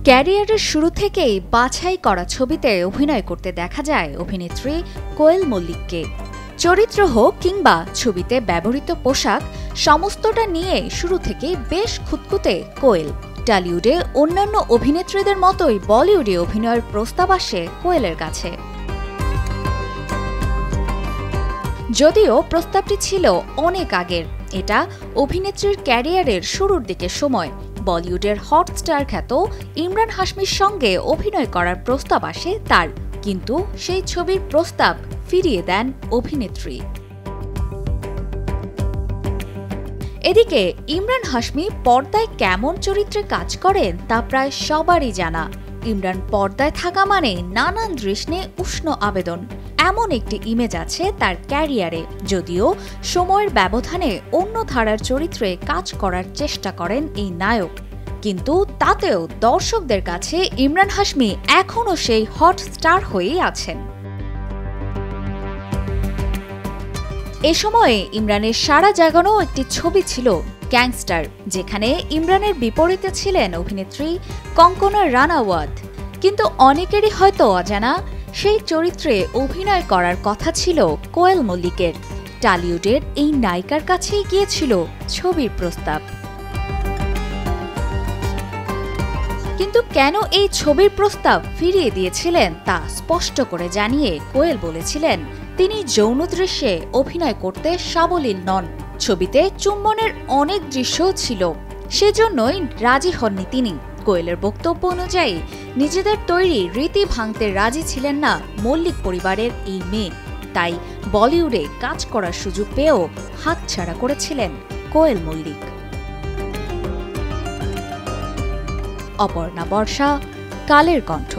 ক্যারিয়ারের শুরু থেকেই বাছাই করা ছবিতে অভিনয় করতে দেখা যায় অভিনেত্রী কোয়েল মল্লিককে। চরিত্র হোক কিংবা ছবিতে ব্যবহৃত পোশাক, সমস্তটা নিয়ে শুরু থেকেই বেশ খুঁতখুঁতে কোয়েল। টলিউডে অন্যান্য অভিনেত্রীদের মতোই বলিউডে অভিনয়ের প্রস্তাব আসে কোয়েলের কাছে। যদিও প্রস্তাবটি ছিল অনেক আগের, এটা অভিনেত্রীর ক্যারিয়ারের শুরুর দিকের সময় বলিউডের হট স্টার খ্যাত ইমরান হাশমির সঙ্গে অভিনয় করার প্রস্তাব আসে তার, কিন্তু সেই ছবির প্রস্তাব ফিরিয়ে দেন অভিনেত্রী। এদিকে ইমরান হাশমি পর্দায় কেমন চরিত্রে কাজ করেন তা প্রায় সবারই জানা। ইমরান পর্দায় থাকা মানে নানান দৃশ্যে উষ্ণ আবেদন, এমন একটি ইমেজ আছে তার ক্যারিয়ারে। যদিও সময়ের ব্যবধানে অন্য ধারার চরিত্রে কাজ করার চেষ্টা করেন এই নায়ক, কিন্তু তাতেও দর্শকদের কাছে ইমরান হাশমি এখনও সেই হট স্টার হয়েই আছেন। এ সময়ে ইমরানের সাড়া জাগানো একটি ছবি ছিল গ্যাংস্টার, যেখানে ইমরানের বিপরীতে ছিলেন অভিনেত্রী কঙ্কনা রানাওয়াত। কিন্তু অনেকেরই হয়তো অজানা, সেই চরিত্রে অভিনয় করার কথা ছিল কোয়েল মল্লিকের। টলিউডের এই নায়িকার কাছেই গিয়েছিল ছবির প্রস্তাব। কিন্তু কেন এই ছবির প্রস্তাব ফিরিয়ে দিয়েছিলেন তা স্পষ্ট করে জানিয়ে কোয়েল বলেছিলেন, তিনি যৌন দৃশ্যে অভিনয় করতে সাবলীল নন। ছবিতে চুম্বনের অনেক দৃশ্যও ছিল, সেজন্যই রাজি হননি তিনি। কোয়েলের বক্তব্য অনুযায়ী নিজেদের তৈরি রীতি ভাঙতে রাজি ছিলেন না মল্লিক পরিবারের এই মেয়ে, তাই বলিউডে কাজ করার সুযোগ পেয়েও হাতছাড়া করেছিলেন কোয়েল মল্লিক। অপর্ণা বর্ষা, কালের কণ্ঠ।